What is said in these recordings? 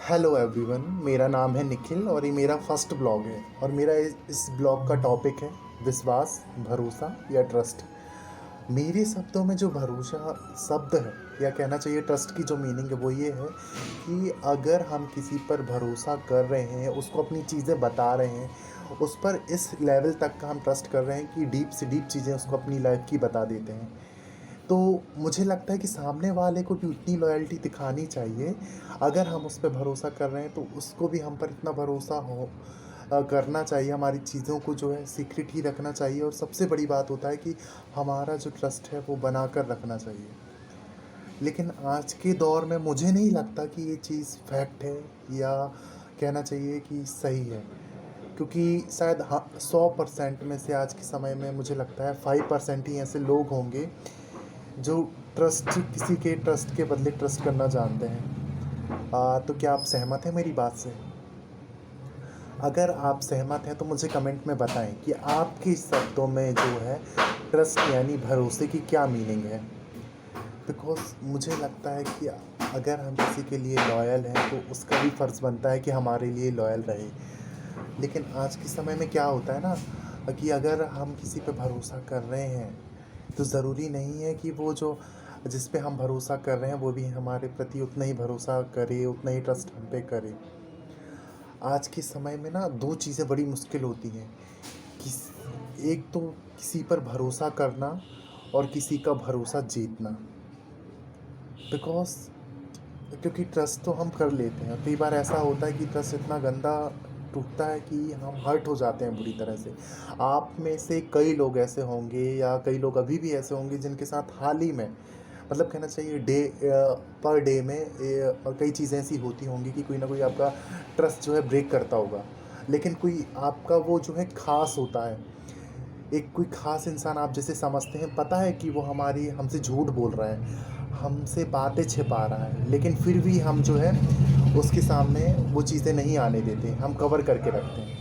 Hello everyone, मेरा नाम है निखिल और ये मेरा फर्स्ट ब्लॉग है। और मेरा इस ब्लॉग का टॉपिक है विश्वास, भरोसा या ट्रस्ट। मेरे शब्दों में जो भरोसा शब्द है या कहना चाहिए ट्रस्ट की जो मीनिंग है वो ये है कि अगर हम किसी पर भरोसा कर रहे हैं, उसको अपनी चीज़ें बता रहे हैं, उस पर इस लेवल तक का हम ट्रस्ट कर रहे हैं कि डीप से डीप चीज़ें उसको अपनी लाइफ की बता देते हैं, तो मुझे लगता है कि सामने वाले को भी उतनी लॉयल्टी दिखानी चाहिए। अगर हम उस पे भरोसा कर रहे हैं तो उसको भी हम पर इतना भरोसा करना चाहिए। हमारी चीज़ों को जो है सीक्रेट ही रखना चाहिए और सबसे बड़ी बात होता है कि हमारा जो ट्रस्ट है वो बना कर रखना चाहिए। लेकिन आज के दौर में मुझे नहीं लगता कि ये चीज़ फैक्ट है या कहना चाहिए कि सही है, क्योंकि शायद हाँ 100% में से आज के समय में मुझे लगता है 5% ही ऐसे लोग होंगे जो किसी के ट्रस्ट के बदले ट्रस्ट करना जानते हैं। तो क्या आप सहमत हैं मेरी बात से? अगर आप सहमत हैं तो मुझे कमेंट में बताएं कि आपके शब्दों में जो है ट्रस्ट यानी भरोसे की क्या मीनिंग है। बिकॉज़ मुझे लगता है कि अगर हम किसी के लिए लॉयल हैं तो उसका भी फ़र्ज़ बनता है कि हमारे लिए लॉयल रहे। लेकिन आज के समय में क्या होता है ना कि अगर हम किसी पे भरोसा कर रहे हैं तो ज़रूरी नहीं है कि वो जो जिस पे हम भरोसा कर रहे हैं वो भी हमारे प्रति उतना ही भरोसा करे, उतना ही ट्रस्ट हम पे करे। आज के समय में ना दो चीज़ें बड़ी मुश्किल होती हैं। किस एक तो किसी पर भरोसा करना और किसी का भरोसा जीतना। बिकॉज़ क्योंकि ट्रस्ट तो हम कर लेते हैं, कई बार ऐसा होता है कि ट्रस्ट इतना गंदा टूटता है कि हम हर्ट हो जाते हैं बुरी तरह से। आप में से कई लोग ऐसे होंगे या कई लोग अभी भी ऐसे होंगे जिनके साथ हाल ही में मतलब कहना चाहिए पर डे में कई चीज़ें ऐसी होती होंगी कि कोई ना कोई आपका ट्रस्ट जो है ब्रेक करता होगा। लेकिन कोई आपका वो जो है ख़ास होता है, एक कोई ख़ास इंसान आप जिसे समझते हैं, पता है कि वो हमारी हमसे झूठ बोल रहा है, हमसे बातें छिपा रहा है, लेकिन फिर भी हम जो है उसके सामने वो चीज़ें नहीं आने देते, हम कवर करके रखते हैं।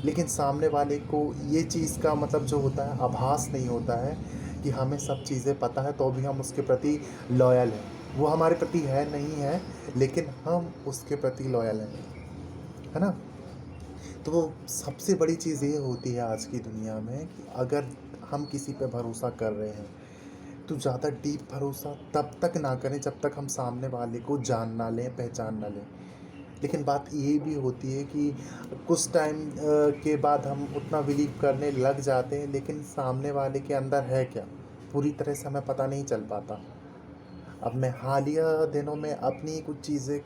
लेकिन सामने वाले को ये चीज़ का मतलब जो होता है आभास नहीं होता है कि हमें सब चीज़ें पता है तो भी हम उसके प्रति लॉयल हैं। वो हमारे प्रति है नहीं है, लेकिन हम उसके प्रति लॉयल हैं, है ना? तो वो सबसे बड़ी चीज़ ये होती है आज की दुनिया में कि अगर हम किसी पे भरोसा कर रहे हैं तो ज़्यादा डीप भरोसा तब तक ना करें जब तक हम सामने वाले को जान ना लें, पहचान ना लें। लेकिन बात ये भी होती है कि कुछ टाइम के बाद हम उतना बिलीव करने लग जाते हैं, लेकिन सामने वाले के अंदर है क्या पूरी तरह से हमें पता नहीं चल पाता। अब मैं हालिया दिनों में अपनी कुछ चीज़ें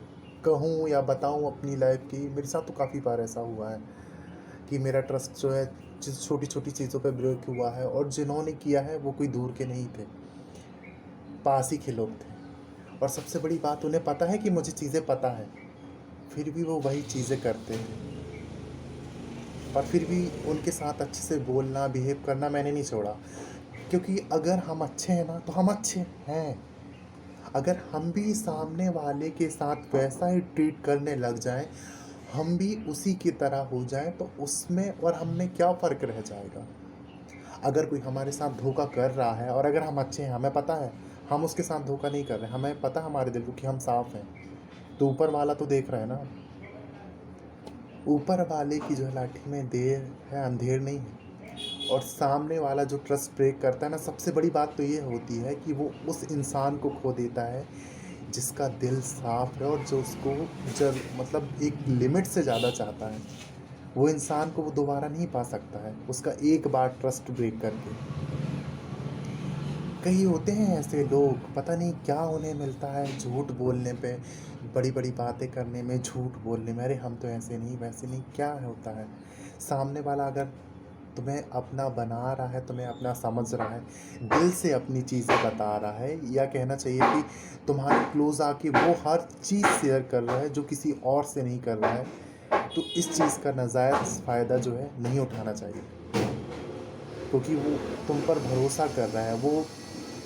कहूँ या बताऊँ अपनी लाइफ की, मेरे साथ तो काफ़ी बार ऐसा हुआ है कि मेरा ट्रस्ट जो है जिस छोटी छोटी चीज़ों पे ब्रेक हुआ है, और जिन्होंने किया है वो कोई दूर के नहीं थे, पास ही के लोग थे। और सबसे बड़ी बात, उन्हें पता है कि मुझे चीज़ें पता है, फिर भी वो वही चीज़ें करते थे। और फिर भी उनके साथ अच्छे से बोलना, बिहेव करना मैंने नहीं छोड़ा, क्योंकि अगर हम अच्छे हैं ना तो हम अच्छे हैं। अगर हम भी सामने वाले के साथ वैसा ही ट्रीट करने लग जाएं, हम भी उसी की तरह हो जाएं, तो उसमें और हम में क्या फ़र्क रह जाएगा? अगर कोई हमारे साथ धोखा कर रहा है और अगर हम अच्छे हैं, हमें पता है हम उसके साथ धोखा नहीं कर रहे, हमें पता है हमारे दिल को कि हम साफ़ हैं, तो ऊपर वाला तो देख रहा है ना। ऊपर वाले की जो है लाठी में देर है, अंधेर नहीं है। और सामने वाला जो ट्रस्ट ब्रेक करता है ना, सबसे बड़ी बात तो ये होती है कि वो उस इंसान को खो देता है जिसका दिल साफ़ है और जो उसको जब मतलब एक लिमिट से ज़्यादा चाहता है। वो इंसान को वो दोबारा नहीं पा सकता है उसका एक बार ट्रस्ट ब्रेक करके। कई होते हैं ऐसे लोग, पता नहीं क्या उन्हें मिलता है झूठ बोलने पे, बड़ी बड़ी बातें करने में, झूठ बोलने में, अरे हम तो ऐसे नहीं वैसे नहीं, क्या होता है? सामने वाला अगर तुम्हें अपना बना रहा है, तुम्हें अपना समझ रहा है, दिल से अपनी चीज़ें बता रहा है, या कहना चाहिए कि तुम्हारे क्लोज आके वो हर चीज़ शेयर कर रहा है जो किसी और से नहीं कर रहा है, तो इस चीज़ का नाजायज़ फ़ायदा जो है नहीं उठाना चाहिए। क्योंकि वो तुम पर भरोसा कर रहा है, वो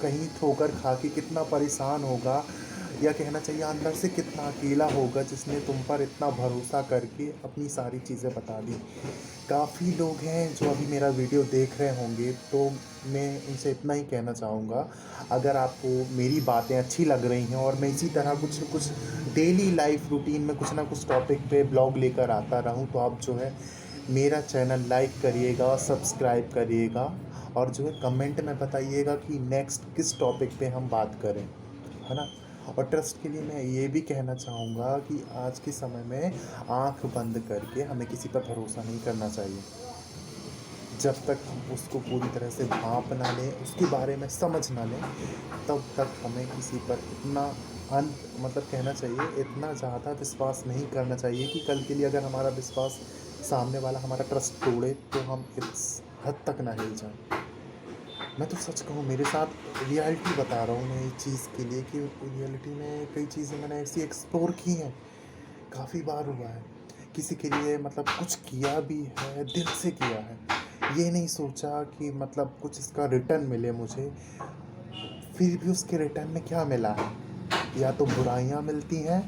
कहीं ठोकर खा के कितना परेशान होगा, या कहना चाहिए अंदर से कितना अकेला होगा जिसने तुम पर इतना भरोसा करके अपनी सारी चीज़ें बता दी। काफ़ी लोग हैं जो अभी मेरा वीडियो देख रहे होंगे, तो मैं उनसे इतना ही कहना चाहूँगा, अगर आपको मेरी बातें अच्छी लग रही हैं और मैं इसी तरह कुछ न कुछ डेली लाइफ रूटीन में कुछ ना कुछ टॉपिक पे ब्लॉग लेकर आता रहूँ। तो आप जो है मेरा चैनल लाइक करिएगा, सब्सक्राइब करिएगा और जो है कमेंट में बताइएगा कि नेक्स्ट किस टॉपिक पे हम बात करें, है ना। और ट्रस्ट के लिए मैं ये भी कहना चाहूँगा कि आज के समय में आंख बंद करके हमें किसी पर भरोसा नहीं करना चाहिए। जब तक हम उसको पूरी तरह से भांप ना लें, उसके बारे में समझ ना लें, तब तक हमें किसी पर इतना मतलब कहना चाहिए इतना ज़्यादा विश्वास नहीं करना चाहिए कि कल के लिए अगर हमारा विश्वास सामने वाला हमारा ट्रस्ट तोड़े तो हम इस हद तक ना हिल जाएं। मैं तो सच कहूँ, मेरे साथ रियलिटी बता रहा हूँ मैं इस चीज़ के लिए कि रियलिटी में कई चीज़ें मैंने ऐसी एक्सप्लोर की हैं, काफ़ी बार हुआ है। किसी के लिए मतलब कुछ किया भी है, दिल से किया है, ये नहीं सोचा कि मतलब कुछ इसका रिटर्न मिले मुझे। फिर भी उसके रिटर्न में क्या मिला है, या तो बुराइयां मिलती हैं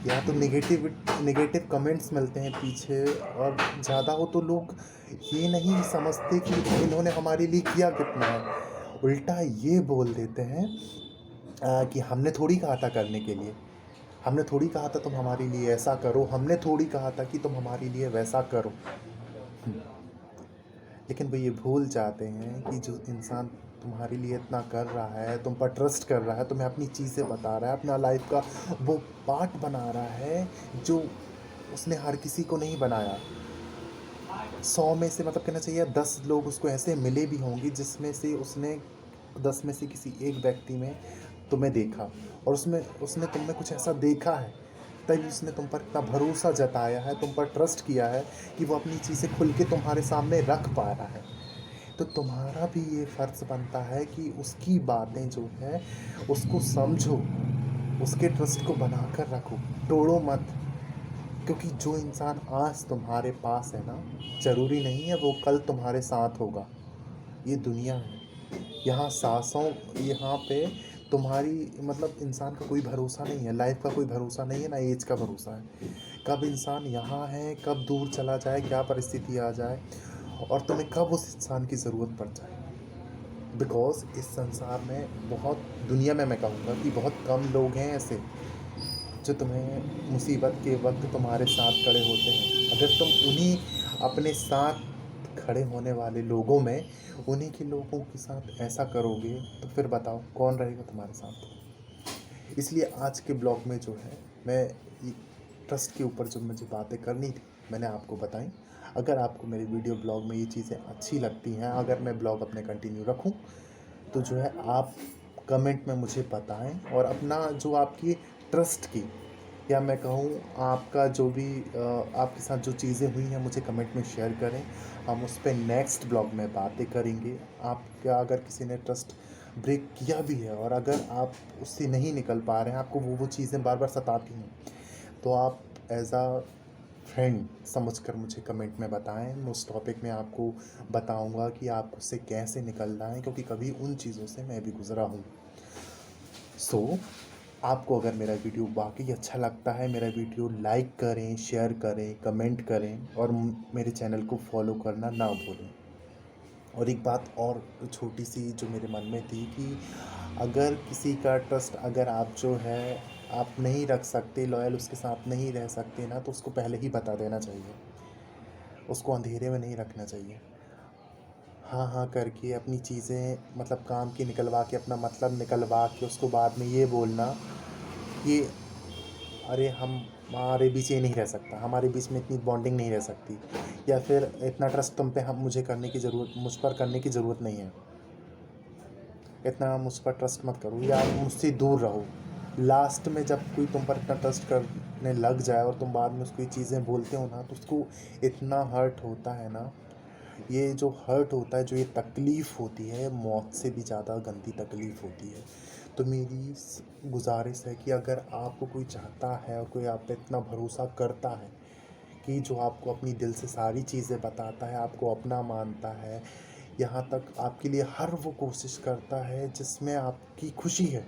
या तो नेगेटिव कमेंट्स मिलते हैं पीछे। और ज़्यादा हो तो लोग ये नहीं समझते कि इन्होंने हमारे लिए किया कितना है, उल्टा ये बोल देते हैं कि हमने थोड़ी कहा था करने के लिए, हमने थोड़ी कहा था तुम हमारे लिए ऐसा करो, हमने थोड़ी कहा था कि तुम हमारे लिए वैसा करो। लेकिन वो ये भूल जाते हैं कि जो इंसान तुम्हारे लिए इतना कर रहा है, तुम पर ट्रस्ट कर रहा है, तुम्हें अपनी चीज़ें बता रहा है, अपना लाइफ का वो पार्ट बना रहा है जो उसने हर किसी को नहीं बनाया। 100 में से मतलब कहना चाहिए 10 लोग उसको ऐसे मिले भी होंगे जिसमें से उसने 10 में से किसी एक व्यक्ति में तुम्हें देखा, और उसमें उसने तुम में कुछ ऐसा देखा है, तभी उसने तुम पर इतना भरोसा जताया है, तुम पर ट्रस्ट किया है कि वो अपनी चीज़ें खुल के तुम्हारे सामने रख पा रहा है। तो तुम्हारा भी ये फ़र्ज़ बनता है कि उसकी बातें जो है उसको समझो, उसके ट्रस्ट को बनाकर रखो, तोड़ो मत। क्योंकि जो इंसान आज तुम्हारे पास है ना, ज़रूरी नहीं है वो कल तुम्हारे साथ होगा। ये दुनिया है, यहाँ सांसों, यहाँ पे तुम्हारी मतलब इंसान का कोई भरोसा नहीं है, लाइफ का कोई भरोसा नहीं है, ना एज का भरोसा है। कब इंसान यहाँ है, कब दूर चला जाए, क्या परिस्थिति आ जाए और तुम्हें कब उस इंसान की ज़रूरत पड़ जाए। बिकॉज़ इस संसार में बहुत, दुनिया में मैं कहूँगा कि बहुत कम लोग हैं ऐसे जो तुम्हें मुसीबत के वक्त तुम्हारे साथ खड़े होते हैं। अगर तुम उन्हीं अपने साथ खड़े होने वाले लोगों में उन्हीं के लोगों के साथ ऐसा करोगे तो फिर बताओ कौन रहेगा तुम्हारे साथ। इसलिए आज के ब्लॉग में जो है मैं ये ट्रस्ट के ऊपर जो मुझे बातें करनी थी मैंने आपको बताई। अगर आपको मेरे वीडियो ब्लॉग में ये चीज़ें अच्छी लगती हैं, अगर मैं ब्लॉग अपने कंटिन्यू रखूं, तो जो है आप कमेंट में मुझे बताएं और अपना जो आपकी ट्रस्ट की, या मैं कहूँ आपका जो भी आपके साथ जो चीज़ें हुई हैं मुझे कमेंट में शेयर करें। हम उस पर नेक्स्ट ब्लॉग में बातें करेंगे। आपका अगर किसी ने ट्रस्ट ब्रेक किया भी है और अगर आप उससे नहीं निकल पा रहे हैं, आपको वो चीज़ें बार बार सताती हैं, तो आप एज आ फ्रेंड समझकर मुझे कमेंट में बताएं। मैं उस टॉपिक में आपको बताऊंगा कि आप उससे कैसे निकलना है, क्योंकि कभी उन चीज़ों से मैं भी गुज़रा हूँ। सो आपको अगर मेरा वीडियो वाकई अच्छा लगता है, मेरा वीडियो लाइक करें, शेयर करें, कमेंट करें और मेरे चैनल को फॉलो करना ना भूलें। और एक बात और छोटी सी जो मेरे मन में थी कि अगर किसी का ट्रस्ट अगर आप जो है आप नहीं रख सकते, लॉयल उसके साथ नहीं रह सकते ना, तो उसको पहले ही बता देना चाहिए, उसको अंधेरे में नहीं रखना चाहिए। हाँ हाँ करके अपनी चीज़ें मतलब काम की निकलवा के, अपना मतलब निकलवा के उसको बाद में ये बोलना कि अरे हम हमारे बीच ये नहीं रह सकता, हमारे बीच में इतनी बॉन्डिंग नहीं रह सकती, या फिर इतना ट्रस्ट तुम पे हम मुझे करने की ज़रूरत, मुझ पर करने की ज़रूरत नहीं है, इतना मुझ पर ट्रस्ट मत करो या मुझसे दूर रहो। लास्ट में जब कोई तुम पर इतना ट्रस्ट करने लग जाए और तुम बाद में उसको ये चीज़ें बोलते हो ना, तो उसको इतना हर्ट होता है ना। ये जो हर्ट होता है, जो ये तकलीफ़ होती है, मौत से भी ज़्यादा गंदी तकलीफ़ होती है। तो मेरी गुजारिश है कि अगर आपको कोई चाहता है और कोई आप पे इतना भरोसा करता है कि जो आपको अपनी दिल से सारी चीज़ें बताता है, आपको अपना मानता है, यहाँ तक आपके लिए हर वो कोशिश करता है जिसमें आपकी खुशी है,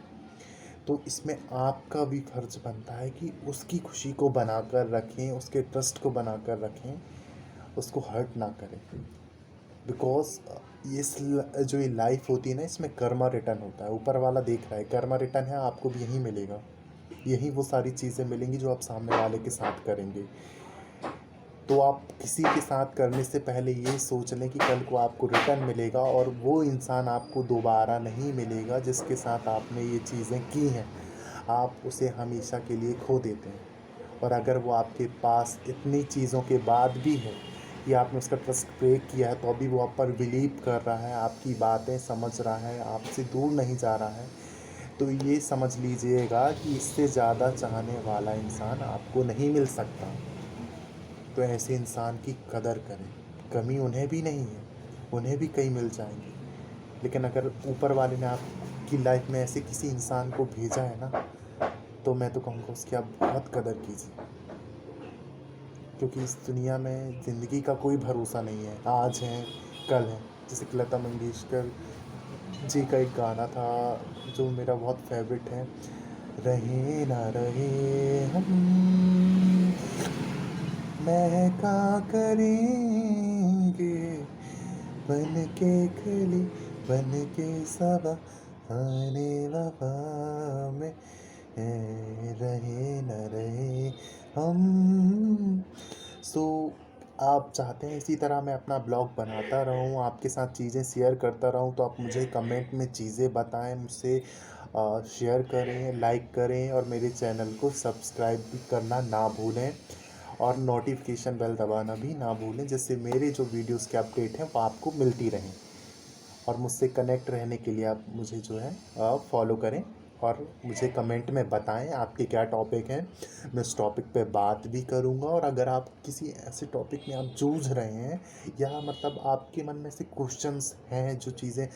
तो इसमें आपका भी फ़र्ज़ बनता है कि उसकी खुशी को बनाकर रखें, उसके ट्रस्ट को बनाकर रखें, उसको हर्ट ना करें। बिकॉज़ जो ये लाइफ होती है ना, इसमें कर्मा रिटर्न होता है, ऊपर वाला देख रहा है, कर्मा रिटर्न है, आपको भी यही मिलेगा। यही वो सारी चीज़ें मिलेंगी जो आप सामने वाले के साथ करेंगे। तो आप किसी के साथ करने से पहले ये सोच लें कि कल को आपको रिटर्न मिलेगा और वो इंसान आपको दोबारा नहीं मिलेगा जिसके साथ आपने ये चीज़ें की हैं। आप उसे हमेशा के लिए खो देते हैं। और अगर वो आपके पास इतनी चीज़ों के बाद भी है कि आपने उसका ट्रस्ट ब्रेक किया है, तो अभी वो आप पर बिलीव कर रहा है, आपकी बातें समझ रहा है, आपसे दूर नहीं जा रहा है, तो ये समझ लीजिएगा कि इससे ज़्यादा चाहने वाला इंसान आपको नहीं मिल सकता। तो ऐसे इंसान की कदर करें। कमी उन्हें भी नहीं है, उन्हें भी कई मिल जाएंगे, लेकिन अगर ऊपर वाले ने आपकी लाइफ में ऐसे किसी इंसान को भेजा है ना, तो मैं तो कहूँगा उसकी आप बहुत कदर कीजिए। क्योंकि इस दुनिया में ज़िंदगी का कोई भरोसा नहीं है, आज है कल है। जैसे कि लता मंगेशकर जी का एक गाना था जो मेरा बहुत फेवरेट है, रहे ना रहे हम महका करेंगे, बन के कली बन के सबा आने वफा में रहे न रहे हम। सो आप चाहते हैं इसी तरह मैं अपना ब्लॉग बनाता रहूं, आपके साथ चीज़ें शेयर करता रहूं, तो आप मुझे कमेंट में चीज़ें बताएं, मुझसे शेयर करें, लाइक करें और मेरे चैनल को सब्सक्राइब भी करना ना भूलें और नोटिफिकेशन बेल दबाना भी ना भूलें, जिससे मेरे जो वीडियोस के अपडेट हैं वो आपको मिलती रहें। और मुझसे कनेक्ट रहने के लिए आप मुझे जो है फॉलो करें और मुझे कमेंट में बताएं आपके क्या टॉपिक हैं। मैं उस टॉपिक पे बात भी करूंगा। और अगर आप किसी ऐसे टॉपिक में आप जूझ रहे हैं या मतलब आपके मन में से क्वेश्चंस हैं, जो चीज़ें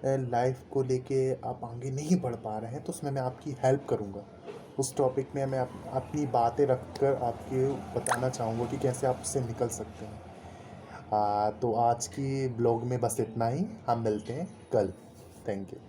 लाइफ को लेके आप आगे नहीं बढ़ पा रहे हैं, तो उसमें मैं आपकी हेल्प करूंगा। उस टॉपिक में मैं अपनी बातें रख कर आपके बताना चाहूँगा कि कैसे आप उससे निकल सकते हैं। तो आज की ब्लॉग में बस इतना ही, हम मिलते हैं कल। Thank you.